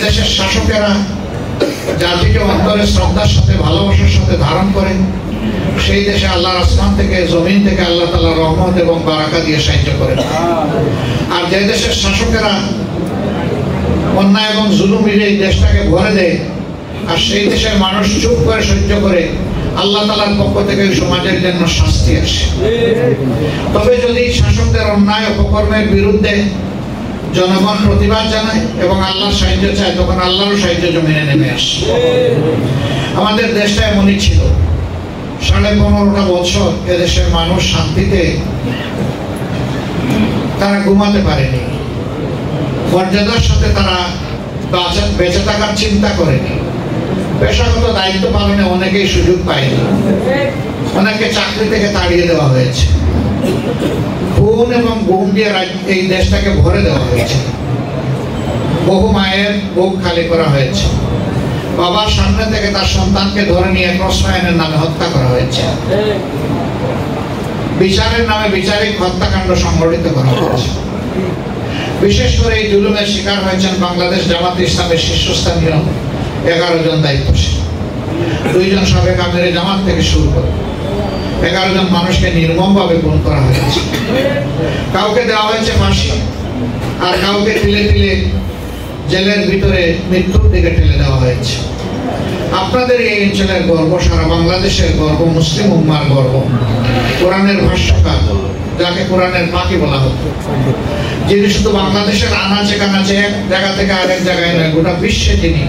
দেশের শাসকেরা জাতিকে অন্তরে শ্রদ্ধার সাথে ভালোবাসার সাথে ধারণ করে, সেই দেশে আল্লাহর আসমান থেকে জমিন থেকে আল্লাহ তাআলা রহমত এবং বারাকা দিয়ে সাহায্য করেন। আর যে দেশের শাসকেরা অন্যায় এবং জুলুম এই দেশটাকে ভরে দেয়, আর সেই দেশের মানুষ চুপ করে সহ্য করে, আল্লাহ তাআলার পক্ষ থেকে সমাজের জন্য শাস্তি আসে। তবে যদি শাসকদের অন্যায় অপকর্মের বিরুদ্ধে জনগণ প্রতিবাদ জানায় এবং আল্লাহর সাহায্য চায়, তখন আল্লাহরও সাহায্য জমিনে নেমে আসে। আমাদের দেশটা এমনই ছিল। 15.5 বছর এদেশের মানুষ শান্তিতে তারা ঘুমাতে পারেনি, মর্যাদার সাথে তারা বেঁচে থাকার চিন্তা করেনি। পেশাগত দায়িত্ব পালনে অনেকেই সুযোগ পায়নি, অনেকে চাকরি থেকে তাড়িয়ে দেওয়া হয়েছে, খুন এবং গুম দিয়ে এই দেশটাকে ভরে দেওয়া হয়েছে, বহু মায়ের বুক খালি করা হয়েছে, বাবার সামনে থেকে তার সন্তানকে ধরে নিয়ে ক্রসফায়ারের নামে হত্যা করা হয়েছে, বিচারের নামে বিচারিক হত্যাকাণ্ড সংঘটিত করা হয়েছে। বিশেষ করে এই জুলুমের শিকার হয়েছেন বাংলাদেশ জামাত ইসলামের শীর্ষস্থানীয় 11 জন দায়িত্বশীল। 2 জন সাবেক আমিরে জামাত থেকে শুরু করে 11 জন মানুষকে নির্মমভাবে খুন করা হয়েছে। কাউকে দেওয়া হয়েছে ফাঁসি, আর কাউকে তিলে তিলে জেলের ভিতরে মৃত্যুর দিকে ঠেলে দেওয়া হয়েছে। আপনাদের এই অঞ্চলের গর্ব, সারা বাংলাদেশের গর্ব, মুসলিম উম্মার গর্ব, কোরআনের ভাষ্যকার, যাকে কোরআনের পাখি বলা হতো, যিনি শুধু বাংলাদেশের আনাচে কানাচে এক জায়গা থেকে আরেক জায়গায় নয়, গোটা বিশ্বে যিনি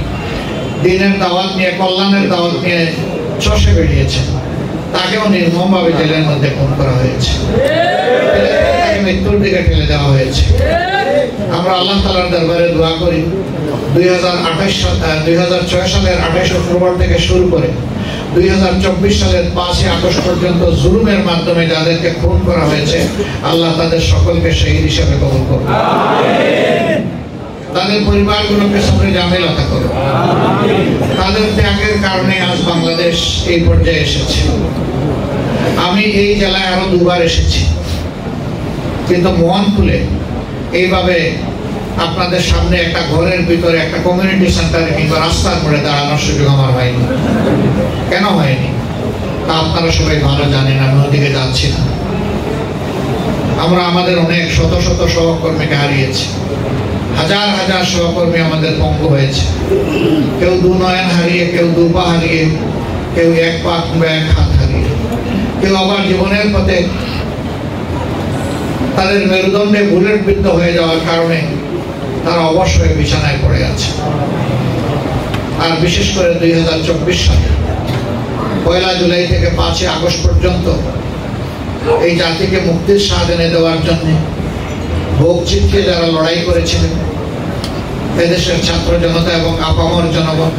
দিনের দাওয়াত নিয়ে, কল্যাণের দাওয়াত নিয়ে চষে বেরিয়েছেন, তাকেও নির্মমভাবে জেলের মধ্যে খুন করা হয়েছে, তাকে মৃত্যুর দিকে ঠেলে দেওয়া হয়েছে। আমরা আল্লাহ তাআলার দরবারে দোয়া করি 2006 সালের 28 অক্টোবর থেকে শুরু করে 2024 সালের 5 আগস্ট পর্যন্ত জুলুমের মাধ্যমে যাদেরকে খুন করা হয়েছে, আল্লাহ তাদের সকলকে শহীদ হিসেবে কবুল করুন, তাদের পরিবারগুলোকে সবরে জামিল আতা করুন। তাদের ত্যাগের কারণে আজ বাংলাদেশ এই পর্যায়ে এসেছে। আমি এই জেলায় আরো 2 বার এসেছি, কিন্তু মন খুলে এইভাবে আপনাদের সামনে একটা ঘরের ভিতরে একটা কমিউনিটি সেন্টারে কিংবা রাস্তার মোড়ে দাঁড়ানোর সুযোগ আমার হয়নি। কেন হয়নি তা আপনারা সবাই ভালো জানেন। আমি ওদিকে যাচ্ছি না। আমরা আমাদের অনেক শত শত সহকর্মীকে হারিয়েছি, হাজার হাজার সহকর্মী আমাদের পঙ্গু হয়েছে, কেউ 2 নয়ন হারিয়ে, কেউ 2 পা হারিয়ে, কেউ 1 পা কিংবা 1 হাত হারিয়ে, কেউ আবার জীবনের পথে তাদের মেরুদণ্ডে বুলেট বিদ্ধ হয়ে যাওয়ার কারণে তারা অবশ্যই বিছানায় পড়ে আছে। আর বিশেষ করে 2024 সালে 1 জুলাই থেকে 5 আগস্ট পর্যন্ত এই জাতিকে মুক্তির স্বাদ এনে দেওয়ার জন্য ভোগ চিত্রে যারা লড়াই করেছিলেন, এদেশের ছাত্র জনতা এবং আপামর জনগণ,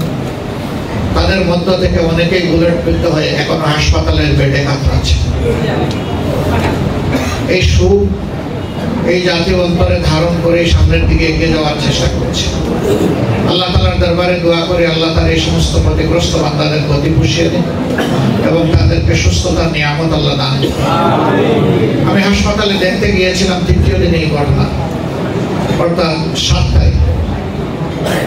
তাদের মধ্য থেকে অনেকেই বুলেট বিদ্ধ হয়ে এখনো হাসপাতালের বেডে কাতরাচ্ছে। এই সুখ এই জাতীয় অন্তরে ধারণ করে সামনের দিকে এগিয়ে যাওয়ার চেষ্টা করছে। আল্লাহ তাআলার দরবারে দোয়া করে আল্লাহ তাআলা এই সমস্ত ক্ষতিগ্রস্ত বান্দাদের ক্ষতি পুষিয়ে দিন এবং তাদেরকে সুস্থতার নিয়ামত আল্লাহ দান করুন। আমি হাসপাতালে দেখতে গিয়েছিলাম 3য় দিনে এই ঘটনা, অর্থাৎ 7 তারিখ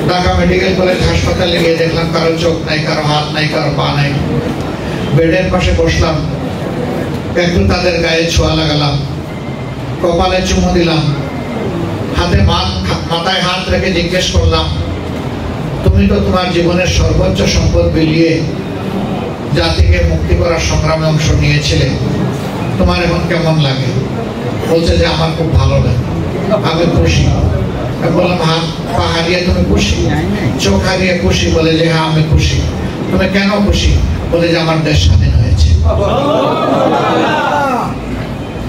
ঢাকা মেডিকেল কলেজ হাসপাতালে গিয়ে দেখলাম কারো চোখ নাই, কারো হাত নাই, কারো পা নাই। বেডের পাশে বসলাম, একটু তাদের গায়ে ছোঁয়া লাগালাম, কপালে চুমু দিলাম, মাথায় হাত রেখে জিজ্ঞেস করলাম, তুমি তো তোমার জীবনের সর্বোচ্চ সম্পদ বিলিয়ে জাতিকে মুক্তি করার সংগ্রামে অংশ নিয়েছিলে, তোমার এখন কেমন লাগে? বলছে যে আমার খুব ভালো লাগে, আমি খুশি। বললাম হাত পা হারিয়ে তুমি খুশি? চোখ হারিয়ে খুশি? বলে যে হ্যাঁ আমি খুশি। তুমি কেন খুশি? বলে যে আমার দেশ স্বাধীন হয়েছে।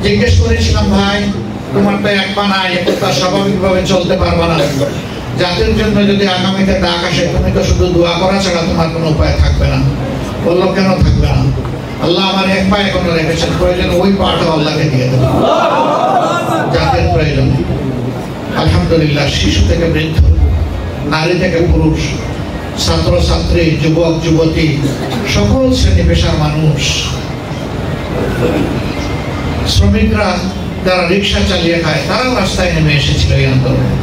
জিজ্ঞেস করেছিলাম ভাই তোমার তো 1 পা নাই, তা স্বাভাবিকভাবে চলতে পারবা না, জাতির জন্য যদি আগামীতে ডাক আসে তুমি তো শুধু দোয়া করা ছাড়া তোমার কোনো উপায় থাকবে না। বললো কেন থাকবে না? আল্লাহ আমার 1 পা এখনো রেখেছেন, প্রয়োজন ওই পাটা আল্লাহকে দিয়ে দেবো, জাতির প্রয়োজন। আলহামদুলিল্লাহ, শিশু থেকে বৃদ্ধ, নারী থেকে পুরুষ, ছাত্র ছাত্রী, যুবক যুবতী, সকল শ্রেণী পেশার মানুষ, শ্রমিকরা যারা রিক্সা চালিয়ে খায়, তারাও রাস্তায় নেমে এসেছিল এই আন্দোলনে।